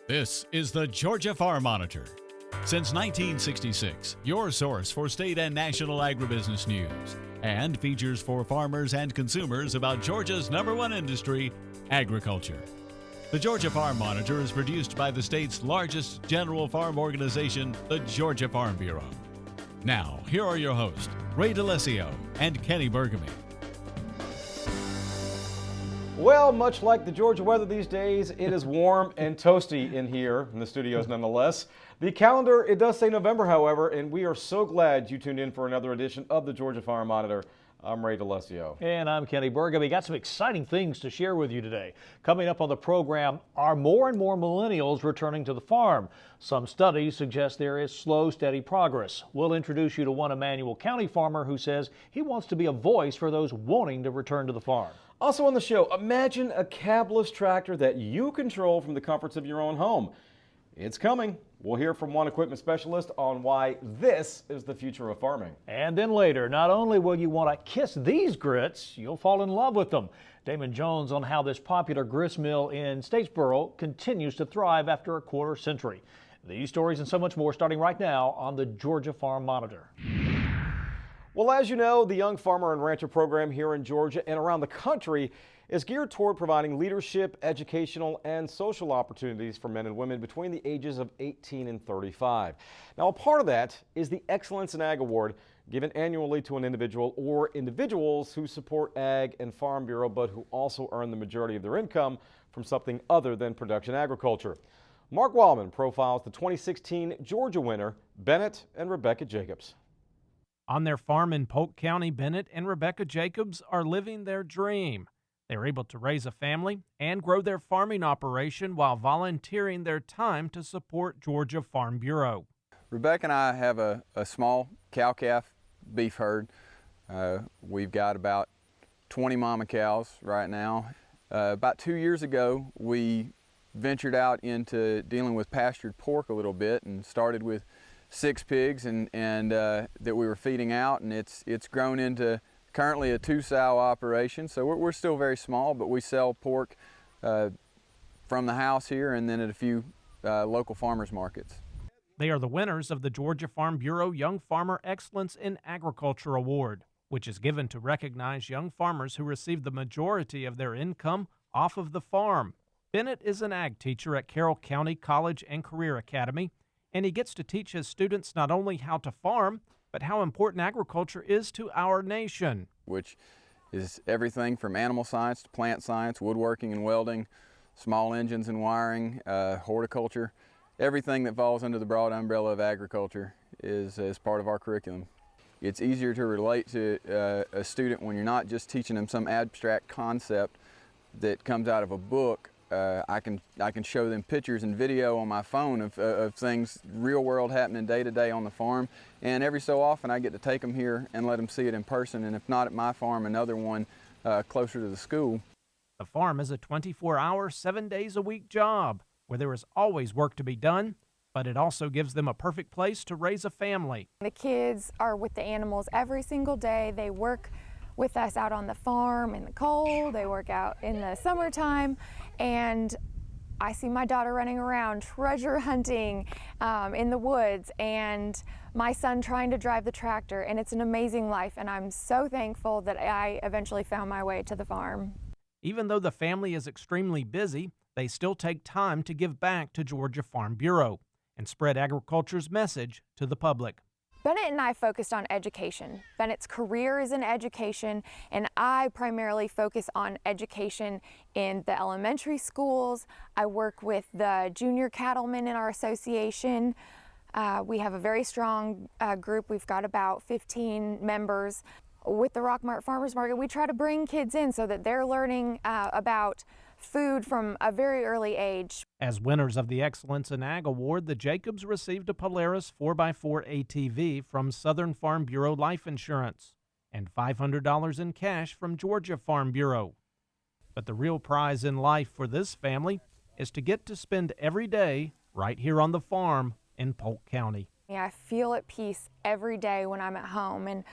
This is the Georgia Farm Monitor. Since 1966, your source for state and national agribusiness news, and features for farmers and consumers about Georgia's #1 industry, agriculture. The Georgia Farm Monitor is produced by the state's largest general farm organization, the Georgia Farm Bureau. Now, here are your hosts, Ray DeLessio and Kenny Burgamy. Well, much like the Georgia weather these days, it is warm and toasty in here in the studios nonetheless. The calendar, it does say November, however, and we are so glad you tuned in for another edition of the Georgia Farm Monitor. I'm Ray DeLessio. And I'm Kenny Burgamy. We got some exciting things to share with you today. Coming up on the program, are more and more millennials returning to the farm? Some studies suggest there is slow, steady progress. We'll introduce you to one Emanuel County farmer who says he wants to be a voice for those wanting to return to the farm. Also on the show, imagine a cabless tractor that you control from the comforts of your own home. It's coming. We'll hear from one equipment specialist on why this is the future of farming. And then later, not only will you want to kiss these grits, you'll fall in love with them. Damon Jones on how this popular grist mill in Statesboro continues to thrive after a quarter century. These stories and so much more starting right now on the Georgia Farm Monitor. Well, as you know, the Young Farmer and Rancher program here in Georgia and around the country is geared toward providing leadership, educational, and social opportunities for men and women between the ages of 18 and 35. Now, a part of that is the Excellence in Ag Award, given annually to an individual or individuals who support Ag and Farm Bureau, but who also earn the majority of their income from something other than production agriculture. Mark Wildman profiles the 2016 Georgia winner, Bennett and Rebecca Jacobs. On their farm in Bulloch County, Bennett and Rebecca Jacobs are living their dream. They're able to raise a family and grow their farming operation while volunteering their time to support Georgia Farm Bureau. Rebecca and I have a small cow-calf beef herd. We've got about 20 mama cows right now. About 2 years ago, we ventured out into dealing with pastured pork a little bit and started with 6 pigs and that we were feeding out, and it's grown into currently a 2-sow operation. So we're still very small, but we sell pork from the house here and then at a few local farmers markets. They are the winners of the Georgia Farm Bureau Young Farmer Excellence in Agriculture Award, which is given to recognize young farmers who receive the majority of their income off of the farm. Bennett is an ag teacher at Carroll County College and Career Academy, and he gets to teach his students not only how to farm, but how important agriculture is to our nation. Which is everything from animal science to plant science, woodworking and welding, small engines and wiring, horticulture. Everything that falls under the broad umbrella of agriculture is part of our curriculum. It's easier to relate to a student when you're not just teaching them some abstract concept that comes out of a book. I can show them pictures and video on my phone of things real world happening day to day on the farm, and every so often I get to take them here and let them see it in person, and if not at my farm, another one closer to the school. The farm is a 24-hour, 7 days a week job where there is always work to be done, but it also gives them a perfect place to raise a family. The kids are with the animals every single day. They work with us out on the farm in the cold, they work out in the summertime, and I see my daughter running around treasure hunting in the woods, and my son trying to drive the tractor, and it's an amazing life, and I'm so thankful that I eventually found my way to the farm. Even though the family is extremely busy, they still take time to give back to Georgia Farm Bureau and spread agriculture's message to the public. Bennett and I focused on education. Bennett's career is in education, and I primarily focus on education in the elementary schools. I work with the junior cattlemen in our association. We have a very strong group. We've got about 15 members. With the Rockmart Farmers Market, we try to bring kids in so that they're learning about food from a very early age. As winners of the Excellence in Ag Award, the Jacobs received a Polaris 4x4 ATV from Southern Farm Bureau Life Insurance and $500 in cash from Georgia Farm Bureau. But the real prize in life for this family is to get to spend every day right here on the farm in Bulloch County. I feel at peace every day when I'm at home, and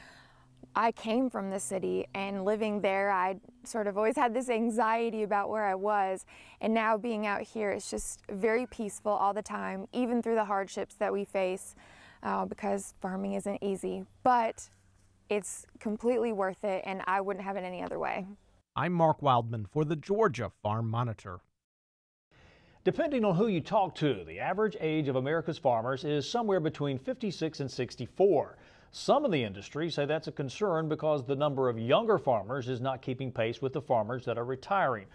I came from the city, and living there, I sort of always had this anxiety about where I was, and now being out here, it's just very peaceful all the time, even through the hardships that we face, because farming isn't easy, but it's completely worth it, and I wouldn't have it any other way. I'm Mark Wildman for the Georgia Farm Monitor. Depending on who you talk to, the average age of America's farmers is somewhere between 56 and 64. Some in the industry say that's a concern because the number of younger farmers is not keeping pace with the farmers that are retiring.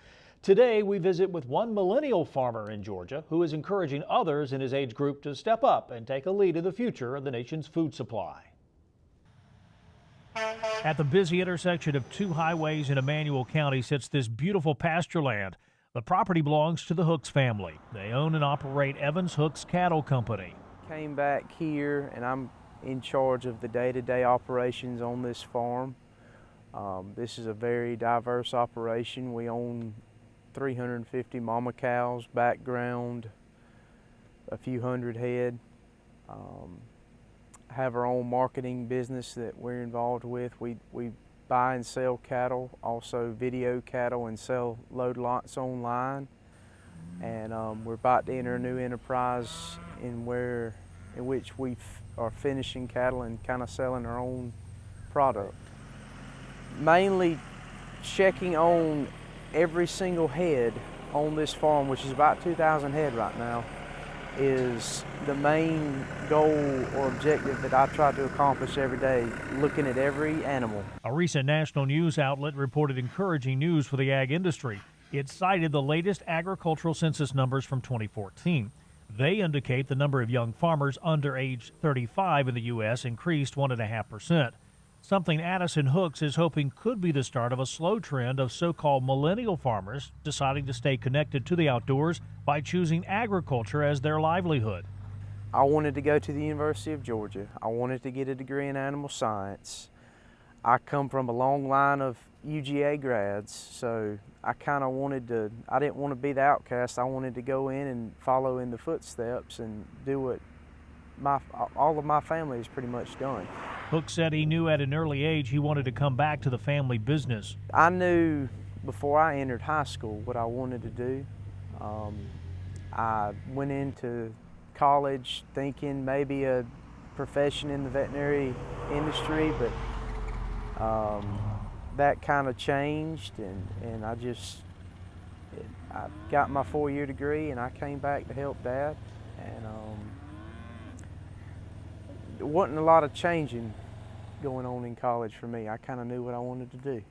Today, we visit with one millennial farmer in Georgia who is encouraging others in his age group to step up and take a lead in the future of the nation's food supply. At the busy intersection of two highways in Emanuel County sits this beautiful pasture land. The property belongs to the Hooks family. They own and operate Evans Hooks Cattle Company. Came back here and I'm in charge of the day-to-day operations on this farm. This is a very diverse operation. We own 350 mama cows, background, a few hundred head. Have our own marketing business that we're involved with. We buy and sell cattle, also video cattle and sell load lots online. And we're about to enter a new enterprise in which we are finishing cattle and kind of selling our own product. Mainly checking on every single head on this farm, which is about 2,000 head right now, is the main goal or objective that I try to accomplish every day, looking at every animal. A recent national news outlet reported encouraging news for the ag industry. It cited the latest agricultural census numbers from 2014. They indicate the number of young farmers under age 35 in the U.S. increased 1.5%. Something Addison Hooks is hoping could be the start of a slow trend of so-called millennial farmers deciding to stay connected to the outdoors by choosing agriculture as their livelihood. I wanted to go to the University of Georgia. I wanted to get a degree in animal science. I come from a long line of UGA grads, so I kind of I didn't want to be the outcast. I wanted to go in and follow in the footsteps and do what all of my family has pretty much done. Hook said he knew at an early age he wanted to come back to the family business. I knew before I entered high school what I wanted to do. I went into college thinking maybe a profession in the veterinary industry, but that kind of changed, and I got my 4-year degree and I came back to help Dad, and there wasn't a lot of changing going on in college for me. I kind of knew what I wanted to do.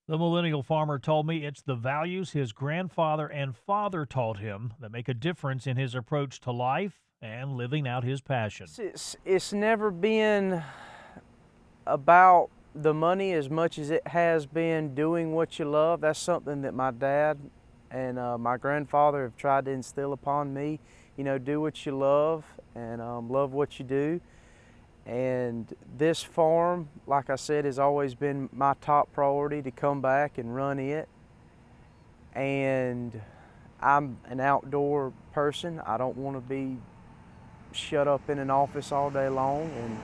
The millennial farmer told me it's the values his grandfather and father taught him that make a difference in his approach to life and living out his passion. It's never been about the money as much as it has been doing what you love. That's something that my dad and my grandfather have tried to instill upon me. You know, do what you love and love what you do. And this farm, like I said, has always been my top priority to come back and run it. And I'm an outdoor person. I don't want to be shut up in an office all day long, and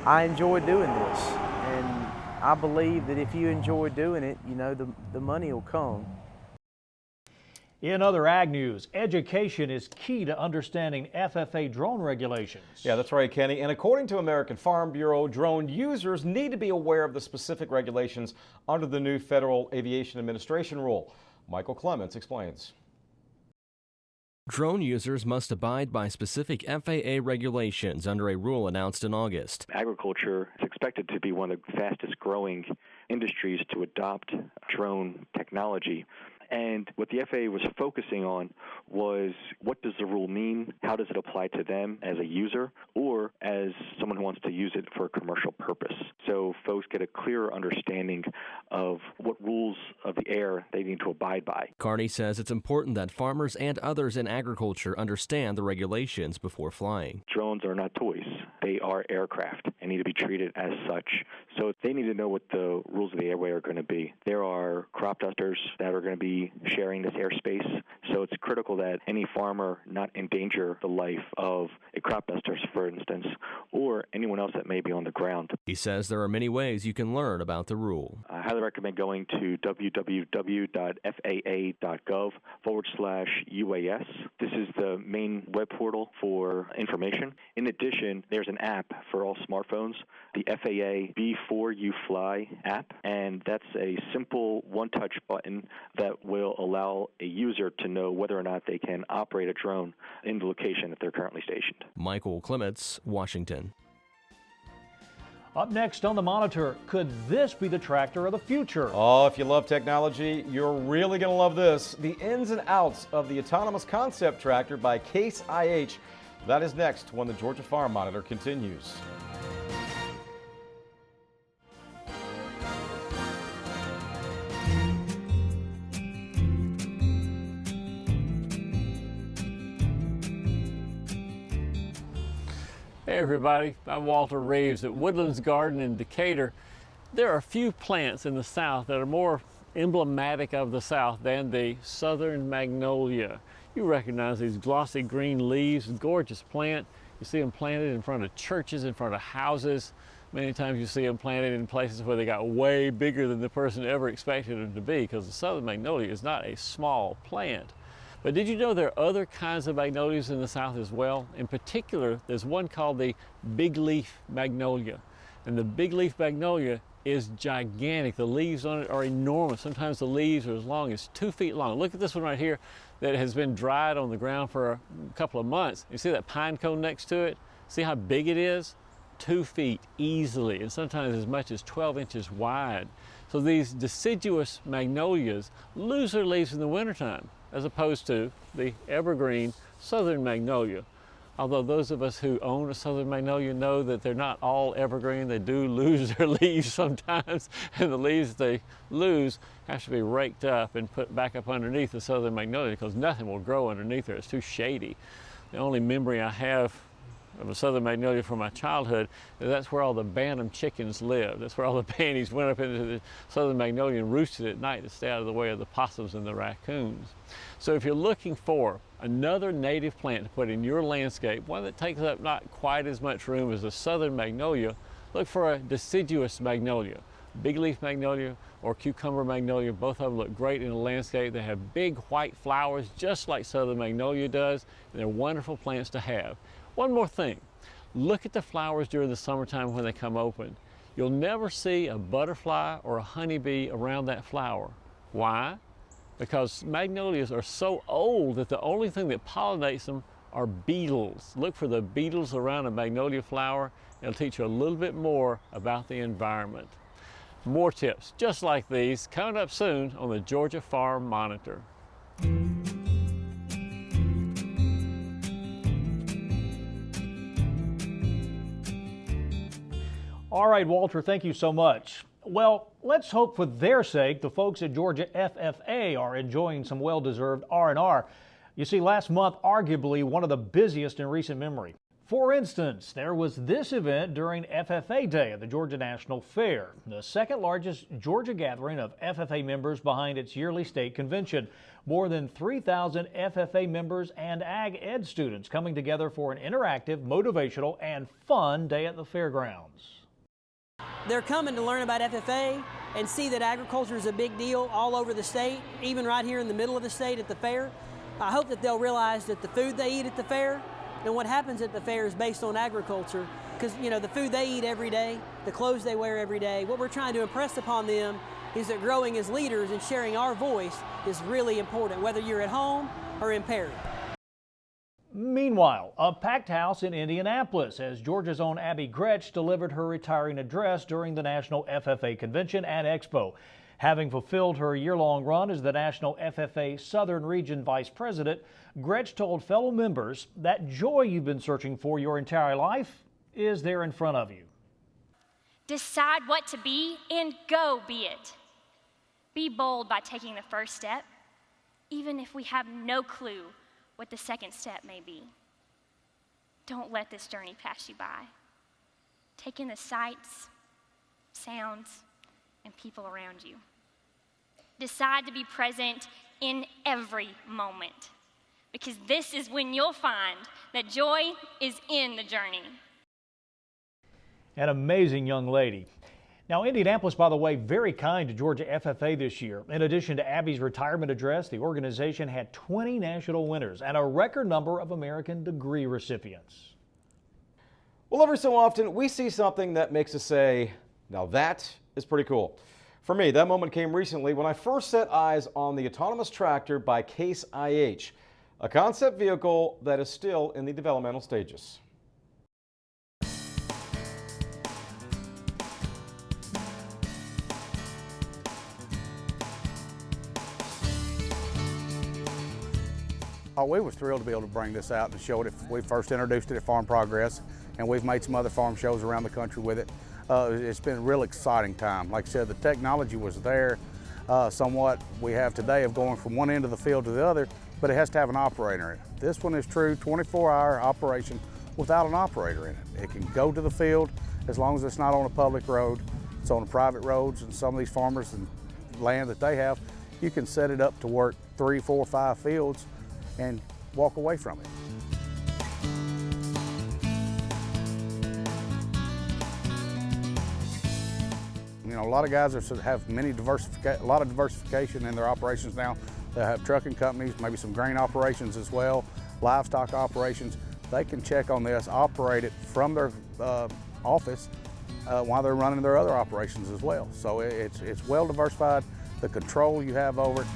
I enjoy doing this. And I believe that if you enjoy doing it, you know, the money will come. In other ag news, education is key to understanding FFA drone regulations. Yeah, that's right, Kenny. And according to American Farm Bureau, drone users need to be aware of the specific regulations under the new Federal Aviation Administration rule. Michael Clements explains. Drone users must abide by specific FAA regulations under a rule announced in August. Agriculture is expected to be one of the fastest growing industries to adopt drone technology. And what the FAA was focusing on was, what does the rule mean? How does it apply to them as a user or as someone who wants to use it for a commercial purpose? So folks get a clearer understanding of what rules of the air they need to abide by. Carney says it's important that farmers and others in agriculture understand the regulations before flying. Drones are not toys. They are aircraft and need to be treated as such. So they need to know what the rules of the airway are going to be. There are crop dusters that are going to be be sharing this airspace. So it's critical that any farmer not endanger the life of a crop duster, for instance, or anyone else that may be on the ground. He says there are many ways you can learn about the rule. I highly recommend going to www.faa.gov/UAS. This is the main web portal for information. In addition, there's an app for all smartphones, the FAA Before You Fly app, and that's a simple one-touch button that will allow a user to know whether or not they can operate a drone in the location that they're currently stationed. Michael Clements, Washington. Up next on the Monitor, could this be the tractor of the future? Oh, if you love technology, you're really going to love this. The ins and outs of the autonomous concept tractor by Case IH. That is next when the Georgia Farm Monitor continues. Hey everybody, I'm Walter Reeves at Woodlands Garden in Decatur. There are a few plants in the South that are more emblematic of the South than the southern magnolia. You recognize these glossy green leaves, gorgeous plant. You see them planted in front of churches, in front of houses. Many times you see them planted in places where they got way bigger than the person ever expected them to be, because the southern magnolia is not a small plant. But did you know there are other kinds of magnolias in the South as well? In particular, there's one called the big leaf magnolia. And the big leaf magnolia is gigantic. The leaves on it are enormous. Sometimes the leaves are as long as 2 feet long. Look at this one right here that has been dried on the ground for a couple of months. You see that pine cone next to it? See how big it is? 2 feet easily, and sometimes as much as 12 inches wide. So these deciduous magnolias lose their leaves in the wintertime, as opposed to the evergreen southern magnolia. Although those of us who own a southern magnolia know that they're not all evergreen, they do lose their leaves sometimes, and the leaves they lose have to be raked up and put back up underneath the southern magnolia, because nothing will grow underneath there. It's too shady. The only memory I have of a southern magnolia from my childhood, that's where all the bantam chickens lived. That's where all the banties went up into the southern magnolia and roosted at night to stay out of the way of the possums and the raccoons. So if you're looking for another native plant to put in your landscape, one that takes up not quite as much room as a southern magnolia, look for a deciduous magnolia. Big leaf magnolia or cucumber magnolia, both of them look great in a landscape. They have big white flowers just like southern magnolia does, and they're wonderful plants to have. One more thing, look at the flowers during the summertime when they come open. You'll never see a butterfly or a honeybee around that flower. Why? Because magnolias are so old that the only thing that pollinates them are beetles. Look for the beetles around a magnolia flower. It'll teach you a little bit more about the environment. More tips just like these coming up soon on the Georgia Farm Monitor. All right, Walter, thank you so much. Well, let's hope for their sake the folks at Georgia FFA are enjoying some well-deserved R&R. You see, last month, arguably one of the busiest in recent memory. For instance, there was this event during FFA Day at the Georgia National Fair, the second largest Georgia gathering of FFA members behind its yearly state convention. More than 3,000 FFA members and Ag Ed students coming together for an interactive, motivational, and fun day at the fairgrounds. They're coming to learn about FFA and see that agriculture is a big deal all over the state, even right here in the middle of the state at the fair. I hope that they'll realize that the food they eat at the fair and what happens at the fair is based on agriculture, because you know the food they eat every day, the clothes they wear every day, what we're trying to impress upon them is that growing as leaders and sharing our voice is really important, whether you're at home or in Perry. Meanwhile, a packed house in Indianapolis as Georgia's own Abby Gretsch delivered her retiring address during the National FFA Convention and Expo. Having fulfilled her year-long run as the National FFA Southern Region Vice President, Gretsch told fellow members that joy you've been searching for your entire life is there in front of you. Decide what to be and go be it. Be bold by taking the first step, even if we have no clue what the second step may be. Don't let this journey pass you by. Take in the sights, sounds, and people around you. Decide to be present in every moment, because this is when you'll find that joy is in the journey. An amazing young lady. Now, Indianapolis, by the way, very kind to Georgia FFA this year. In addition to Abby's retirement address, the organization had 20 national winners and a record number of American degree recipients. Well, every so often we see something that makes us say, now that is pretty cool. For me, that moment came recently when I first set eyes on the autonomous tractor by Case IH, a concept vehicle that is still in the developmental stages. Oh, we were thrilled to be able to bring this out and show it. We first introduced it at Farm Progress, and we've made some other farm shows around the country with it. It's been a real exciting time. Like I said, the technology was there somewhat. We have today of going from one end of the field to the other, but it has to have an operator in it. This one is true 24-hour operation without an operator in it. It can go to the field as long as it's not on a public road. It's on the private roads, and some of these farmers and land that they have, you can set it up to work 3, 4, 5 fields and walk away from it. You know, a lot of guys have a lot of diversification in their operations now. They have trucking companies, maybe some grain operations as well, livestock operations. They can check on this, operate it from their office while they're running their other operations as well. So it's well diversified, the control you have over it.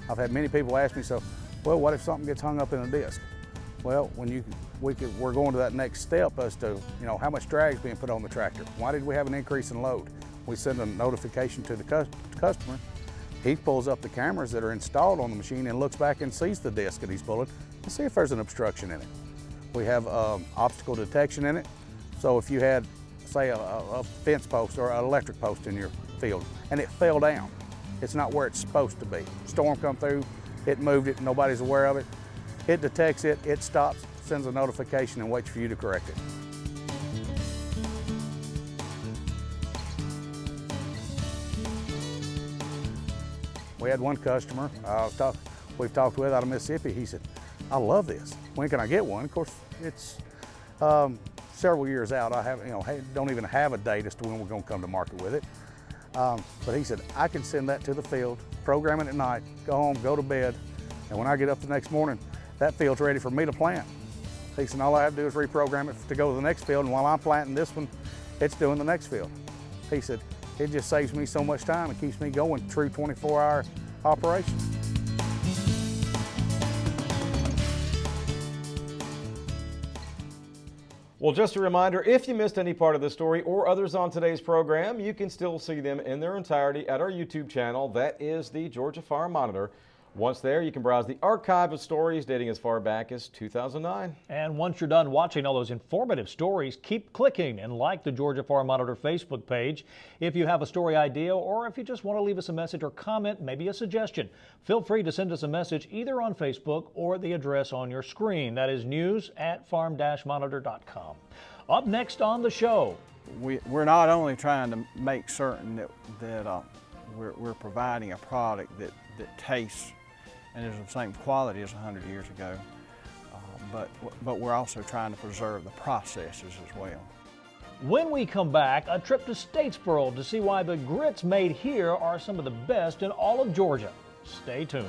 I've had many people ask me, so, well, what if something gets hung up in a disc? Well, we're going to that next step as to, you know, how much drag is being put on the tractor. Why did we have an increase in load? We send a notification to the customer. He pulls up the cameras that are installed on the machine and looks back and sees the disc that he's pulling to see if there's an obstruction in it. We have obstacle detection in it. So if you had, say, a fence post or an electric post in your field and it fell down, it's not where it's supposed to be. Storm come through, it moved it, nobody's aware of it. It detects it, it stops, sends a notification and waits for you to correct it. We had one customer we've talked with out of Mississippi. He said, I love this. When can I get one? Of course, it's several years out. I don't even have a date as to when we're going to come to market with it. But he said, I can send that to the field, program it at night, go home, go to bed, and when I get up the next morning, that field's ready for me to plant. He said, all I have to do is reprogram it to go to the next field, and while I'm planting this one, it's doing the next field. He said, it just saves me so much time and keeps me going true 24-hour operation. Well, just a reminder, if you missed any part of this story or others on today's program, you can still see them in their entirety at our YouTube channel. That is the Georgia Farm Monitor. Once there, you can browse the archive of stories dating as far back as 2009. And once you're done watching all those informative stories, keep clicking and like the Georgia Farm Monitor Facebook page. If you have a story idea or if you just want to leave us a message or comment, maybe a suggestion, feel free to send us a message either on Facebook or the address on your screen. That is news@farm-monitor.com. Up next on the show. We're not only trying to make certain that we're providing a product that tastes and is of the same quality as 100 years ago, but we're also trying to preserve the processes as well. When we come back, a trip to Statesboro to see why the grits made here are some of the best in all of Georgia. Stay tuned.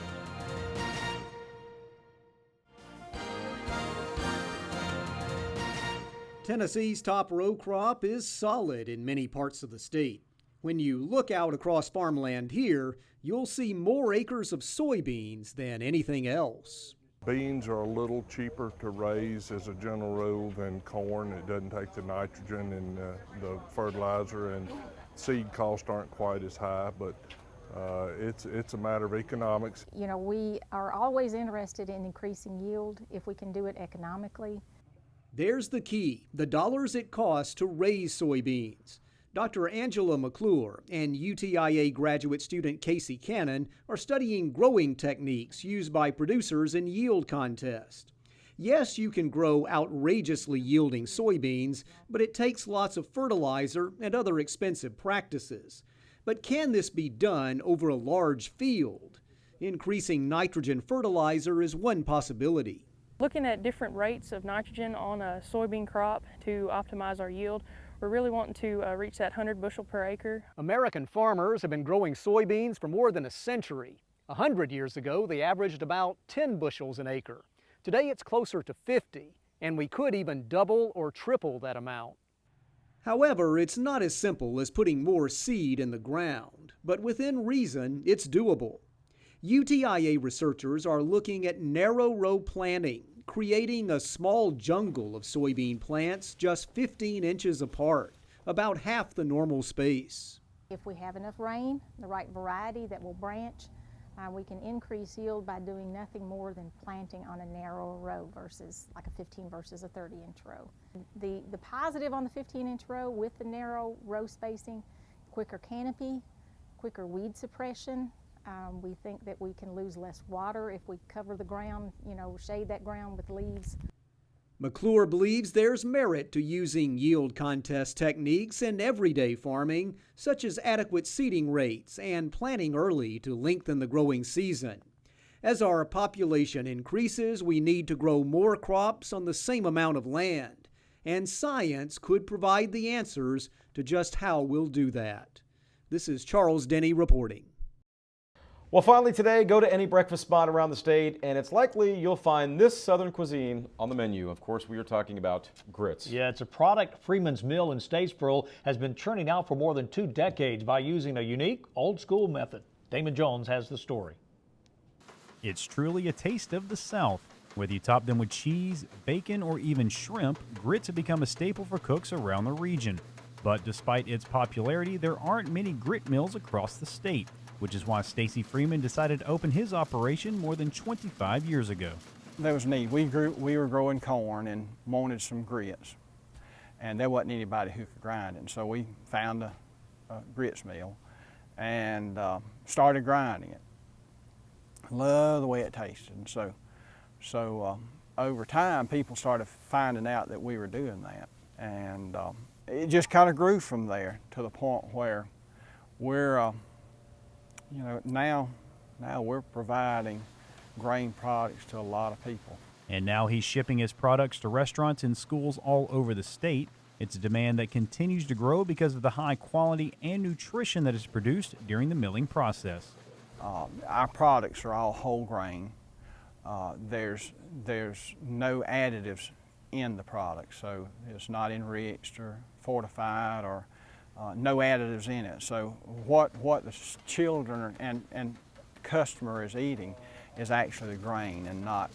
Tennessee's top row crop is solid in many parts of the state. When you look out across farmland here, you'll see more acres of soybeans than anything else. Beans are a little cheaper to raise as a general rule than corn. It doesn't take the nitrogen and the fertilizer, and seed costs aren't quite as high, but it's a matter of economics. You know, we are always interested in increasing yield if we can do it economically. There's the key, the dollars it costs to raise soybeans. Dr. Angela McClure and UTIA graduate student Casey Cannon are studying growing techniques used by producers in yield contests. Yes, you can grow outrageously yielding soybeans, but it takes lots of fertilizer and other expensive practices. But can this be done over a large field? Increasing nitrogen fertilizer is one possibility. Looking at different rates of nitrogen on a soybean crop to optimize our yield, we're really wanting to reach that 100 bushel per acre. American farmers have been growing soybeans for more than a century. 100 years ago, they averaged about 10 bushels an acre. Today it's closer to 50, and we could even double or triple that amount. However, it's not as simple as putting more seed in the ground, but within reason, it's doable. UTIA researchers are looking at narrow row planting, creating a small jungle of soybean plants just 15 inches apart, about half the normal space. If we have enough rain, the right variety that will branch, we can increase yield by doing nothing more than planting on a narrow row versus like a 15 versus a 30-inch row. The positive on the 15-inch row with the narrow row spacing, quicker canopy, quicker weed suppression. We think that we can lose less water if we cover the ground, shade that ground with leaves. McClure believes there's merit to using yield contest techniques in everyday farming, such as adequate seeding rates and planting early to lengthen the growing season. As our population increases, we need to grow more crops on the same amount of land, and science could provide the answers to just how we'll do that. This is Charles Denny reporting. Well, finally today, go to any breakfast spot around the state, and it's likely you'll find this Southern cuisine on the menu. Of course, we are talking about grits. Yeah, it's a product Freeman's Mill in Statesboro has been churning out for more than 2 decades by using a unique, old-school method. Damon Jones has the story. It's truly a taste of the South. Whether you top them with cheese, bacon, or even shrimp, grits have become a staple for cooks around the region. But despite its popularity, there aren't many grit mills across the state, which is why Stacy Freeman decided to open his operation more than 25 years ago. There was need. We were growing corn and wanted some grits, and there wasn't anybody who could grind it. And so we found a grits mill and started grinding it. Love the way it tasted. And so over time, people started finding out that we were doing that, and it just kind of grew from there to the point where we're now we're providing grain products to a lot of people. And now he's shipping his products to restaurants and schools all over the state. It's a demand that continues to grow because of the high quality and nutrition that is produced during the milling process. Our products are all whole grain. There's no additives in the product, so it's not enriched or fortified or no additives in it. So what the children and customer is eating is actually the grain and not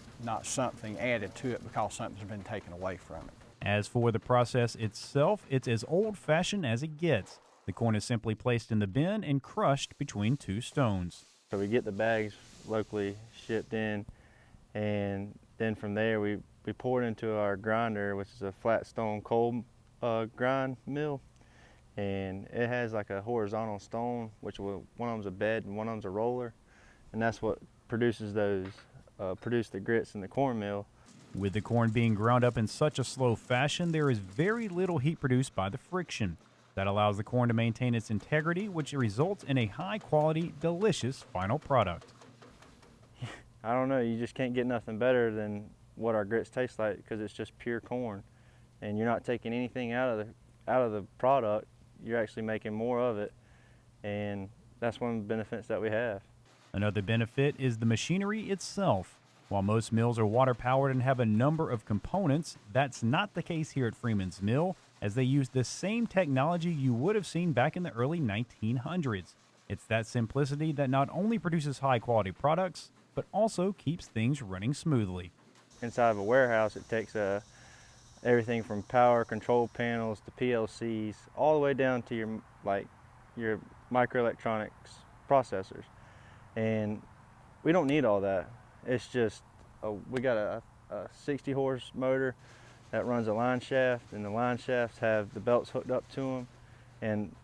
something added to it because something's been taken away from it. As for the process itself, it's as old-fashioned as it gets. The corn is simply placed in the bin and crushed between 2 stones. So we get the bags locally shipped in, and then from there we pour it into our grinder, which is a flat stone cold grind mill. And it has like a horizontal stone, which one of them's a bed and one of them's a roller, and that's what produces produce the grits in the corn mill. With the corn being ground up in such a slow fashion, there is very little heat produced by the friction. That allows the corn to maintain its integrity, which results in a high-quality, delicious final product. I don't know, you just can't get nothing better than what our grits taste like because it's just pure corn, and you're not taking anything out of the product. You're actually making more of it, and that's one of the benefits that we have. Another benefit is the machinery itself. While most mills are water-powered and have a number of components, that's not the case here at Freeman's Mill, as they use the same technology you would have seen back in the early 1900s. It's that simplicity that not only produces high-quality products, but also keeps things running smoothly. Inside of a warehouse, it takes everything from power control panels to PLCs, all the way down to your microelectronics processors. And we don't need all that. It's just, we got a 60 horse motor that runs a line shaft, and the line shafts have the belts hooked up to them. And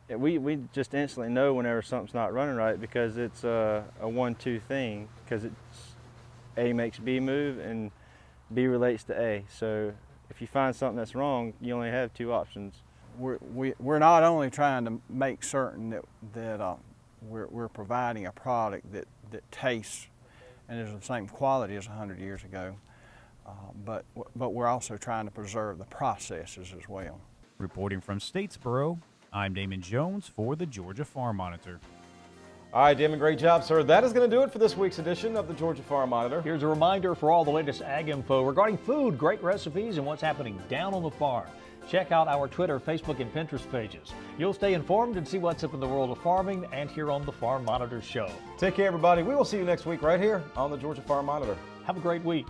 we just instantly know whenever something's not running right because it's a 1-2 thing, because it's A makes B move and B relates to A. So if you find something that's wrong, you only have two options. We're not only trying to make certain that we're providing a product that tastes and is the same quality as 100 years ago, but we're also trying to preserve the processes as well. Reporting from Statesboro, I'm Damon Jones for the Georgia Farm Monitor. All right, Damon, great job, sir. That is going to do it for this week's edition of the Georgia Farm Monitor. Here's a reminder for all the latest ag info regarding food, great recipes, and what's happening down on the farm. Check out our Twitter, Facebook, and Pinterest pages. You'll stay informed and see what's up in the world of farming and here on the Farm Monitor Show. Take care, everybody. We will see you next week right here on the Georgia Farm Monitor. Have a great week.